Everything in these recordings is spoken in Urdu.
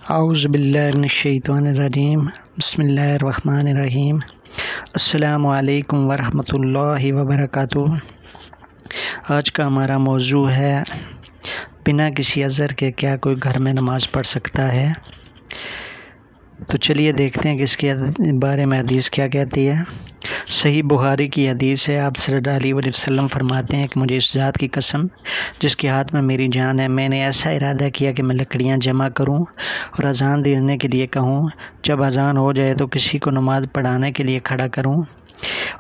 اعوذ باللہ من الشیطان الرجیم بسم اللہ الرحمن الرحیم السلام علیکم ورحمۃ اللہ وبرکاتہ۔ آج کا ہمارا موضوع ہے بنا کسی عذر کے کیا کوئی گھر میں نماز پڑھ سکتا ہے؟ تو چلیے دیکھتے ہیں کہ اس کے بارے میں حدیث کیا کہتی ہے۔ صحیح بخاری کی حدیث ہے، آپ صلی اللہ علیہ وسلم فرماتے ہیں کہ مجھے اس ذات کی قسم جس کے ہاتھ میں میری جان ہے، میں نے ایسا ارادہ کیا کہ میں لکڑیاں جمع کروں اور اذان دینے کے لیے کہوں، جب اذان ہو جائے تو کسی کو نماز پڑھانے کے لیے کھڑا کروں،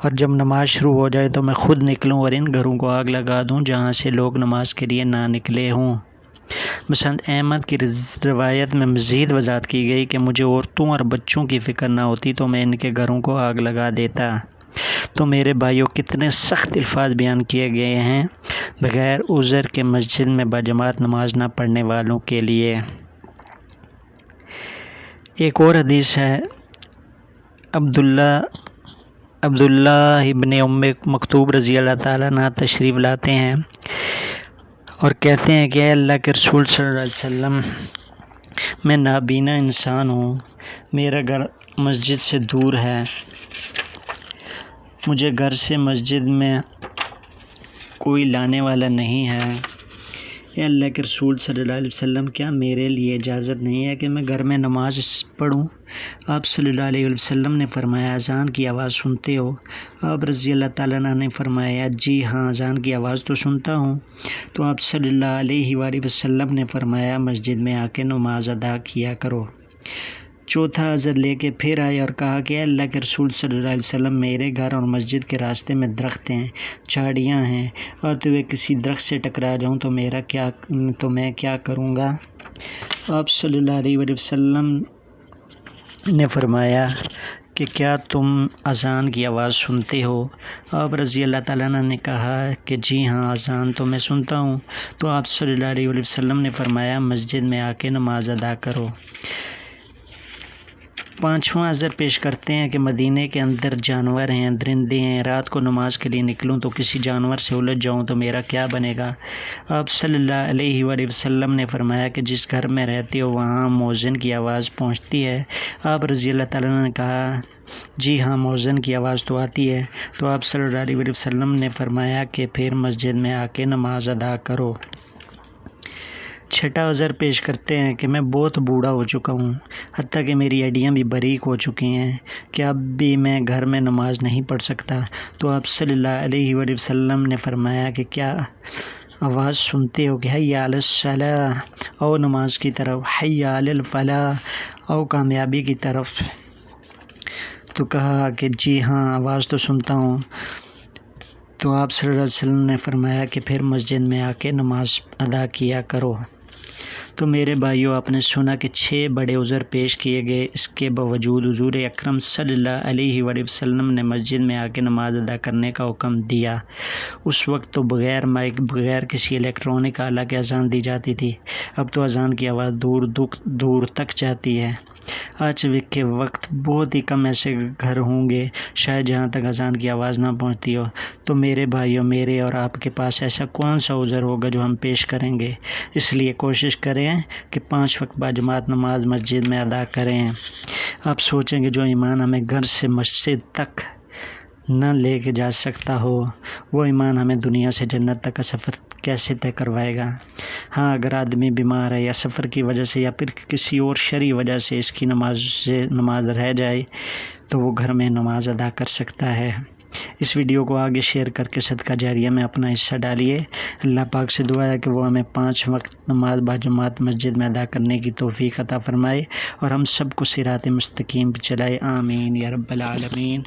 اور جب نماز شروع ہو جائے تو میں خود نکلوں اور ان گھروں کو آگ لگا دوں جہاں سے لوگ نماز کے لیے نہ نکلے ہوں۔ مسند احمد کی روایت میں مزید وضاحت کی گئی کہ مجھے عورتوں اور بچوں کی فکر نہ ہوتی تو میں ان کے گھروں کو آگ لگا دیتا۔ تو میرے بھائیوں، کتنے سخت الفاظ بیان کیے گئے ہیں بغیر عذر کے مسجد میں باجماعت نماز نہ پڑھنے والوں کے لیے۔ ایک اور حدیث ہے، عبداللہ ابن ام مکتوب رضی اللہ تعالیٰ عنہ تشریف لاتے ہیں اور کہتے ہیں کہ اے اللہ کے رسول صلی اللہ علیہ وسلم، میں نابینا انسان ہوں، میرا گھر مسجد سے دور ہے، مجھے گھر سے مسجد میں کوئی لانے والا نہیں ہے۔ اے اللہ کے رسول صلی اللہ علیہ وسلم، کیا میرے لیے اجازت نہیں ہے کہ میں گھر میں نماز پڑھوں؟ آپ صلی اللہ علیہ وسلم نے فرمایا، اذان کی آواز سنتے ہو؟ آپ رضی اللہ تعالیٰ عنہ نے فرمایا، جی ہاں، اذان کی آواز تو سنتا ہوں۔ تو آپ صلی اللہ علیہ وآلہ وسلم نے فرمایا، مسجد میں آ کے نماز ادا کیا کرو۔ چوتھا عذر لے کے پھر آئے اور کہا کہ اے اللہ کے رسول صلی اللہ علیہ وسلم، میرے گھر اور مسجد کے راستے میں درخت ہیں، جھاڑیاں ہیں، اور تو میں کسی درخت سے ٹکرا جاؤں تو میں کیا کروں گا؟ آپ صلی اللہ علیہ وآلہ وسلم نے فرمایا کہ کیا تم اذان کی آواز سنتے ہو؟ آپ رضی اللہ تعالیٰ عنہ نے کہا کہ جی ہاں، اذان تو میں سنتا ہوں۔ تو آپ صلی اللہ علیہ وآلہ وسلم نے فرمایا، مسجد میں آ کے نماز ادا کرو۔ پانچواں عذر پیش کرتے ہیں کہ مدینے کے اندر جانور ہیں، درندے ہیں، رات کو نماز کے لیے نکلوں تو کسی جانور سے الجھ جاؤں تو میرا کیا بنے گا؟ آپ صلی اللہ علیہ وآلہ وسلم نے فرمایا کہ جس گھر میں رہتے ہو وہاں مؤذن کی آواز پہنچتی ہے؟ آپ رضی اللہ تعالیٰ نے کہا، جی ہاں، مؤذن کی آواز تو آتی ہے۔ تو آپ صلی اللہ علیہ وآلہ وسلم نے فرمایا کہ پھر مسجد میں آ کے نماز ادا کرو۔ چھٹا عذر پیش کرتے ہیں کہ میں بہت بوڑھا ہو چکا ہوں، حتیٰ کہ میری ہڈیاں بھی باریک ہو چکی ہیں، کہ اب بھی میں گھر میں نماز نہیں پڑھ سکتا۔ تو آپ صلی اللہ علیہ وآلہ وسلم نے فرمایا کہ کیا آواز سنتے ہو کہ حی علی الصلاۃ، او نماز کی طرف، حی علی الفلاح، او کامیابی کی طرف؟ تو کہا کہ جی ہاں، آواز تو سنتا ہوں۔ تو آپ صلی اللہ علیہ وسلم نے فرمایا کہ پھر مسجد میں آ کے نماز ادا کیا کرو۔ تو میرے بھائیوں، آپ نے سنا کہ 6 بڑے عذر پیش کیے گئے، اس کے باوجود حضور اکرم صلی اللہ علیہ وآلہ وسلم نے مسجد میں آ کے نماز ادا کرنے کا حکم دیا۔ اس وقت تو بغیر مائک، بغیر کسی الیکٹرانک آلہ کے اذان دی جاتی تھی، اب تو اذان کی آواز دور تک جاتی ہے۔ آج کے وقت بہت ہی کم ایسے گھر ہوں گے شاید جہاں تک اذان کی آواز نہ پہنچتی ہو۔ تو میرے بھائیوں، میرے اور آپ کے پاس ایسا کون سا عذر ہوگا جو ہم پیش کریں گے؟ اس لیے کوشش کریں کہ 5 وقت باجماعت نماز مسجد میں ادا کریں۔ آپ سوچیں کہ جو ایمان ہمیں گھر سے مسجد تک نہ لے کے جا سکتا ہو، وہ ایمان ہمیں دنیا سے جنت تک کا سفر کیسے طے کروائے گا؟ ہاں، اگر آدمی بیمار ہے یا سفر کی وجہ سے یا پھر کسی اور شرعی وجہ سے اس کی نماز رہ جائے تو وہ گھر میں نماز ادا کر سکتا ہے۔ اس ویڈیو کو آگے شیئر کر کے صدقہ جاریہ میں اپنا حصہ ڈالیے۔ اللہ پاک سے دعا ہے کہ وہ ہمیں 5 وقت نماز باجماعت مسجد میں ادا کرنے کی توفیق عطا فرمائے اور ہم سب کو صراط مستقیم پہ چلائے۔ آمین یا رب العالمین۔